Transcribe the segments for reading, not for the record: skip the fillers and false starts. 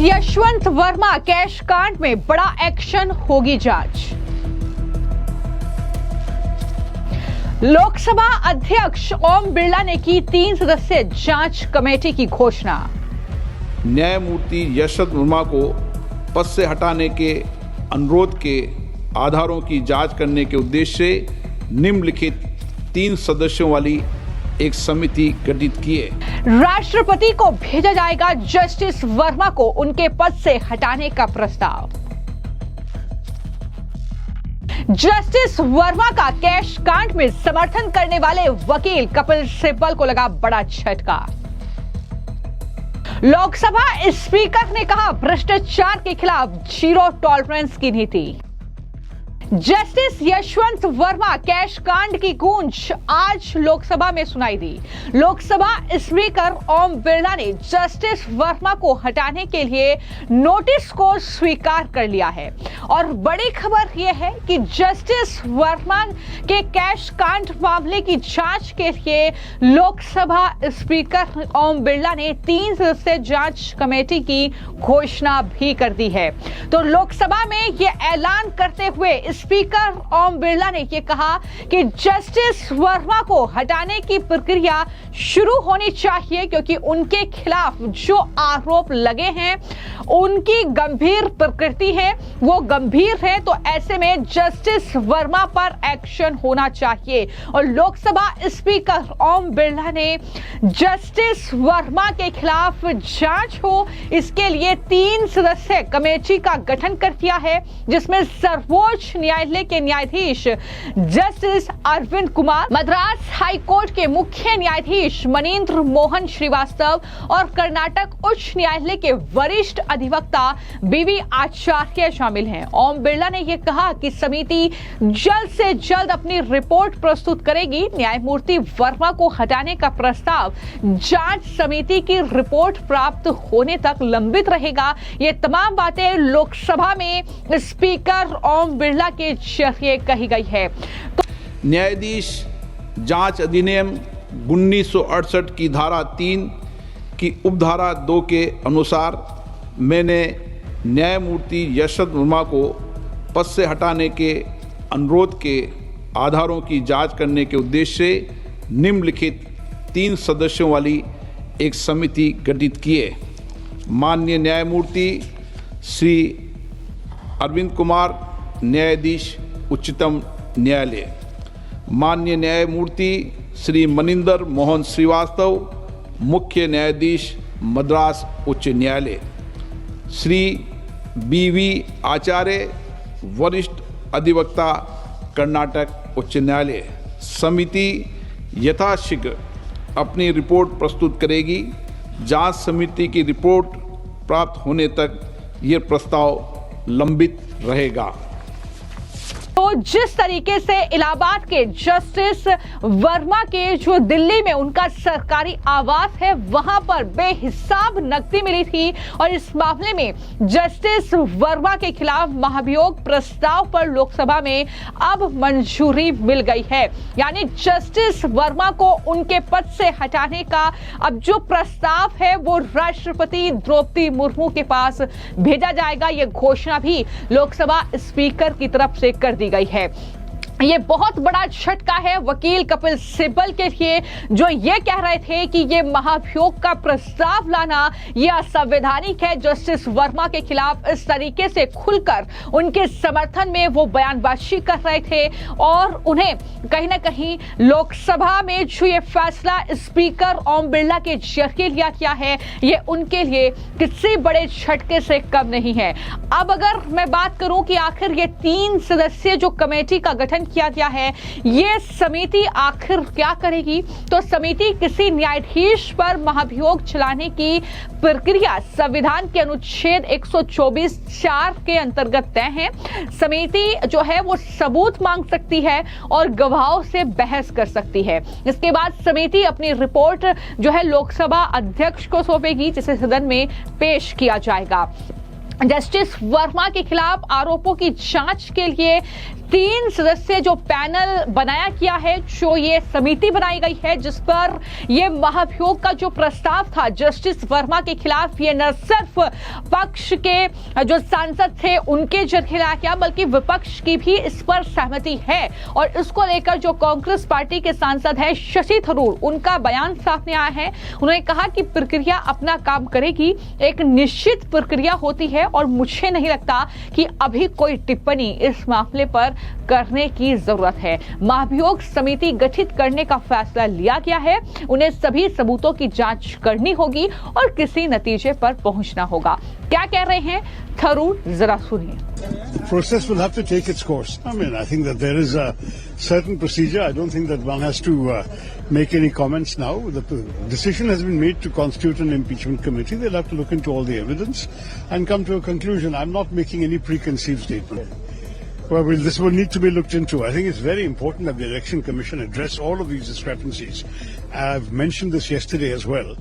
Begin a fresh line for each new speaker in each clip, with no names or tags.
Yashwant Verma cash कांड में बड़ा एक्शन, होगी जांच। लोकसभा अध्यक्ष ओम बिरला ने की 3 सदस्यीय जांच कमेटी की घोषणा।
न्यायमूर्ति यशवंत वर्मा को पद से हटाने के अनुरोध के आधारों की जांच करने के उद्देश्य से निम्नलिखित 3 सदस्यों वाली एक समिति गठित की है।
राष्ट्रपति को भेजा जाएगा जस्टिस वर्मा को उनके पद से हटाने का प्रस्ताव। जस्टिस वर्मा का कैश कांड में समर्थन करने वाले वकील कपिल सिब्बल को लगा बड़ा झटका। लोकसभा स्पीकर ने कहा भ्रष्टाचार के खिलाफ जीरो टॉलरेंस की नीति। जस्टिस यशवंत वर्मा कैश कांड की गूंज आज लोकसभा में सुनाई दी। लोकसभा स्पीकर ओम बिरला ने जस्टिस वर्मा को हटाने के लिए नोटिस को स्वीकार कर लिया है और बड़ी खबर यह है कि जस्टिस वर्मा के कैश कांड मामले की जांच के लिए लोकसभा स्पीकर ओम बिरला ने 3 सदस्यीय जांच कमेटी की घोषणा भी कर दी है। तो लोकसभा में यह ऐलान करते हुए स्पीकर ओम बिरला ने यह कहा कि जस्टिस वर्मा को हटाने की प्रक्रिया शुरू होनी चाहिए क्योंकि उनके खिलाफ जो आरोप लगे हैं उनकी गंभीर प्रकृति है, वो गंभीर है। तो ऐसे में जस्टिस वर्मा पर एक्शन होना चाहिए और लोकसभा स्पीकर ओम बिरला ने जस्टिस वर्मा के खिलाफ जांच हो इसके लिए 3 सदस्यीय कमेटी का गठन कर दिया है, जिसमें सर्वोच्च न्यायालय के न्यायाधीश justice Arvind Kumar, Madras high court के मुख्य न्यायाधीश मनीन्द्र मोहन श्रीवास्तव और कर्नाटक उच्च न्यायालय के वरिष्ठ अधिवक्ता बीवी आचार्य शामिल हैं। ओम बिरला ने यह कहा कि समिति जल्द से जल्द अपनी रिपोर्ट प्रस्तुत करेगी। न्यायमूर्ति वर्मा को हटाने का प्रस्ताव जांच समिति की रिपोर्ट प्राप्त होने तक लंबित रहेगा। ये तमाम बातें लोकसभा में स्पीकर ओम बिरला के जरिए कही गई है।
न्यायाधीश जांच अधिनियम 1968 की धारा 3 की उपधारा 2 के अनुसार मैंने न्यायमूर्ति यशवंत वर्मा को पद से हटाने के अनुरोध के आधारों की जांच करने के उद्देश्य से निम्नलिखित 3 सदस्यों वाली एक समिति गठित की है। माननीय न्यायमूर्ति श्री अरविंद कुमार, न्यायाधीश उच्चतम न्यायालय, माननीय न्यायमूर्ति श्री मनीन्द्र मोहन श्रीवास्तव, मुख्य न्यायाधीश मद्रास उच्च न्यायालय, श्री बीवी आचार्य, वरिष्ठ अधिवक्ता कर्नाटक उच्च न्यायालय। समिति यथाशीघ्र अपनी रिपोर्ट प्रस्तुत करेगी। जांच समिति की रिपोर्ट प्राप्त होने तक यह प्रस्ताव लंबित रहेगा।
तो जिस तरीके से इलाहाबाद के जस्टिस वर्मा के जो दिल्ली में उनका सरकारी आवास है वहां पर बेहिसाब नकदी मिली थी और इस मामले में जस्टिस वर्मा के खिलाफ महाभियोग प्रस्ताव पर लोकसभा में अब मंजूरी मिल गई है। यानी जस्टिस वर्मा को उनके पद से हटाने का अब जो प्रस्ताव है वो राष्ट्रपति द्रौपदी मुर्मू के पास भेजा जाएगा। यह घोषणा भी लोकसभा स्पीकर की तरफ से कर दी गई है। ये बहुत बड़ा झटका है वकील कपिल सिब्बल के लिए, जो ये कह रहे थे कि ये महाभियोग का प्रस्ताव लाना ये असंवैधानिक है। जस्टिस वर्मा के खिलाफ इस तरीके से खुलकर उनके समर्थन में वो बयानबाजी कर रहे थे और उन्हें कहीं ना कहीं लोकसभा में जो ये फैसला स्पीकर ओम बिरला के जरिए लिया गया है ये उनके लिए किसी बड़े झटके से कम नहीं है। अब अगर मैं बात करूं कि आखिर ये 3 सदस्यीय जो कमेटी का गठन किया गया है ये समिति आखिर क्या करेगी, तो समिति किसी न्यायाधीश पर महाभियोग चलाने की प्रक्रिया संविधान के अनुच्छेद 124(4) के अंतर्गत तय है। समिति जो है वो सबूत मांग सकती है और गवाहों से बहस कर सकती है। इसके बाद समिति अपनी रिपोर्ट जो है लोकसभा अध्यक्ष को सौंपेगी जिसे सदन में पेश किया जाएगा। जस्टिस वर्मा के खिलाफ आरोपों की जांच के लिए 3 सदस्य जो पैनल बनाया गया है, जो ये समिति बनाई गई है जिस पर ये महाभियोग का जो प्रस्ताव था जस्टिस वर्मा के खिलाफ, ये न सिर्फ पक्ष के जो सांसद थे उनके जरिए लाया गया बल्कि विपक्ष की भी इस पर सहमति है। और इसको लेकर जो कांग्रेस पार्टी के सांसद है शशि थरूर, उनका बयान सामने आया है। उन्होंने कहा कि प्रक्रिया अपना काम करेगी, एक निश्चित प्रक्रिया होती है और मुझे नहीं लगता कि अभी कोई टिप्पणी इस मामले पर करने की जरूरत है। महाभियोग समिति गठित करने का फैसला लिया गया है, उन्हें सभी सबूतों की जांच करनी होगी और किसी नतीजे पर पहुंचना होगा। क्या कह रहे हैं थरूर, जरा सुनिए।
The process will have to take its course. I mean, I think that there is a certain procedure. I don't think that one has to make any comments now. The decision has been made to constitute an impeachment committee. They'll have to look into all the evidence and come to a conclusion. I'm not making any preconceived statement. Well, this will need to be looked into. I think it's very important that the Election Commission address all of these discrepancies. I've mentioned this yesterday as well.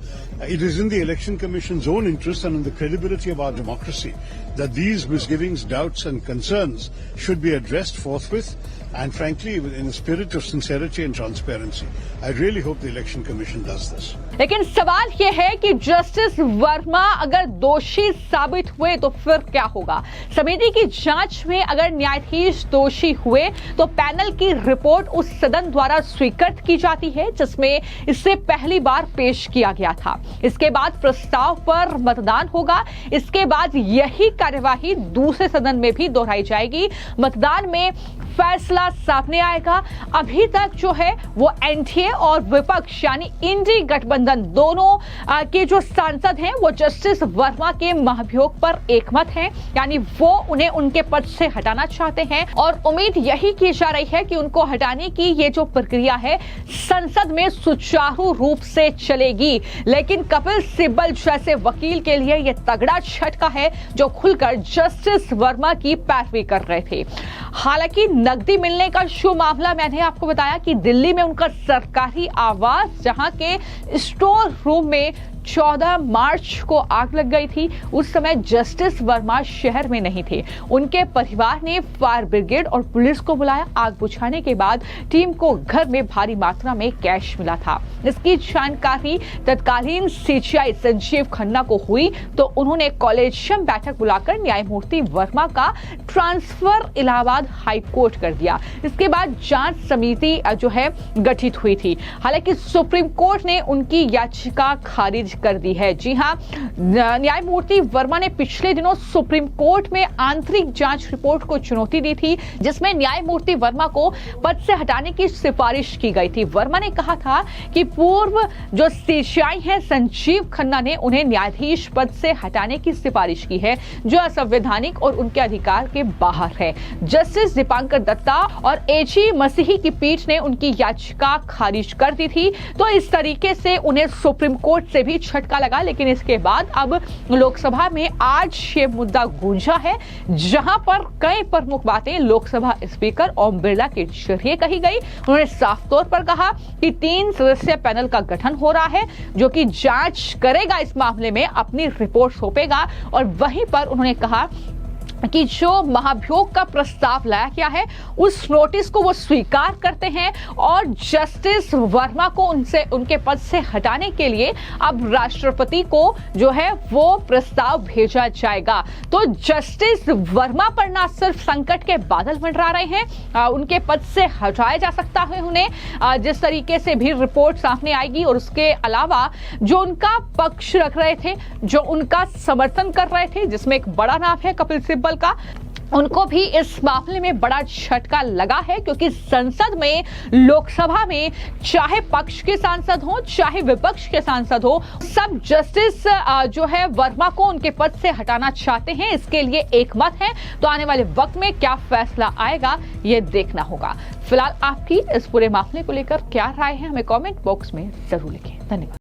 It is in the Election Commission's own interest and in the credibility of our democracy that these misgivings, doubts and concerns should be addressed forthwith and frankly in a spirit of sincerity and transparency. I really hope the Election Commission does this.
लेकिन सवाल यह है कि justice Verma अगर दोषी साबित हुए तो फिर क्या होगा? समिति की जांच में अगर न्यायाधीश दोषी हुए तो पैनल की रिपोर्ट उस सदन द्वारा स्वीकृत की जाती है जिसमें इससे पहली बार पेश किया गया था। इसके बाद प्रस्ताव पर मतदान होगा। इसके बाद यही कार्यवाही दूसरे सदन में भी दोहराई जाएगी। मतदान में फैसला सामने आएगा। अभी तक जो है वो एनडीए और विपक्ष यानी इंडी गठबंधन दोनों के जो सांसद हैं वो जस्टिस वर्मा के महाभियोग पर एकमत हैं, यानी वो उन्हें उनके पद से हटाना चाहते हैं और उम्मीद यही की जा रही है कि उनको हटाने की ये जो प्रक्रिया है संसद में सुचारू रूप से चलेगी। लेकिन कपिल सिब्बल जैसे वकील के लिए ये तगड़ा झटका है जो खुलकर जस्टिस वर्मा की पैरवी कर रहे थे। हालांकि नकदी मिलने का जो मामला मैंने आपको बताया कि दिल्ली में उनका सरकारी आवास जहां के स्टोर रूम में 14 मार्च को आग लग गई थी, उस समय जस्टिस वर्मा शहर में नहीं थे। उनके परिवार ने फायर ब्रिगेड और पुलिस को बुलाया। आग बुझाने के बाद टीम को घर में भारी मात्रा में कैश मिला था। इसकी जानकारी तत्कालीन सीजीआई संजीव खन्ना को हुई तो उन्होंने कॉलेजियम बैठक बुलाकर न्यायमूर्ति वर्मा का ट्रांसफर इलाहाबाद हाई कोर्ट कर दिया। इसके बाद जांच समिति जो है गठित हुई थी। हालांकि सुप्रीम कोर्ट ने उनकी याचिका खारिज कर दी है। जी हां, न्यायमूर्ति वर्मा ने पिछले दिनों सुप्रीम कोर्ट में आंतरिक जांच रिपोर्ट को चुनौती दी थी जिसमें न्यायमूर्ति वर्मा को पद से हटाने की सिफारिश की गई थी। वर्मा ने कहा था कि पूर्व जो सीजीआई है संजीव खन्ना ने उन्हें न्यायाधीश पद से हटाने की सिफारिश की है जो असंवैधानिक और उनके अधिकार के बाहर है। जस्टिस दीपांकर दत्ता और एजी मसीही की पीठ ने उनकी याचिका खारिज कर दी थी। तो इस तरीके से उन्हें सुप्रीम कोर्ट से भी झटका लगा। लेकिन इसके बाद अब लोकसभा में आज ये मुद्दा गूंजा है जहां पर कई प्रमुख बातें लोकसभा स्पीकर ओम बिरला के जरिए कही गई। उन्होंने साफ तौर पर कहा कि 3 सदस्यीय पैनल का गठन हो रहा है जो कि जांच करेगा, इस मामले में अपनी रिपोर्ट सौंपेगा। और वहीं पर उन्होंने कहा कि जो महाभियोग का प्रस्ताव लाया गया है उस नोटिस को वो स्वीकार करते हैं और जस्टिस वर्मा को उनके पद से हटाने के लिए अब राष्ट्रपति को जो है वो प्रस्ताव भेजा जाएगा। तो जस्टिस वर्मा पर ना सिर्फ संकट के बादल मंडरा रहे हैं, उनके पद से हटाया जा सकता है उन्हें जिस तरीके से भी रिपोर्ट सामने आएगी। और उसके अलावा जो उनका पक्ष रख रहे थे, जो उनका समर्थन कर रहे थे, जिसमें एक बड़ा नाम है कपिल सिब्बल का, उनको भी इस मामले में बड़ा झटका लगा है क्योंकि संसद में, लोकसभा में चाहे पक्ष के सांसद हो चाहे विपक्ष के सांसद हो, सब जस्टिस जो है वर्मा को उनके पद से हटाना चाहते हैं। इसके लिए एकमत है। तो आने वाले वक्त में क्या फैसला आएगा ये देखना होगा। फिलहाल आपकी इस पूरे मामले को लेकर क्या राय है हमें कमेंट बॉक्स में जरूर लिखें। धन्यवाद।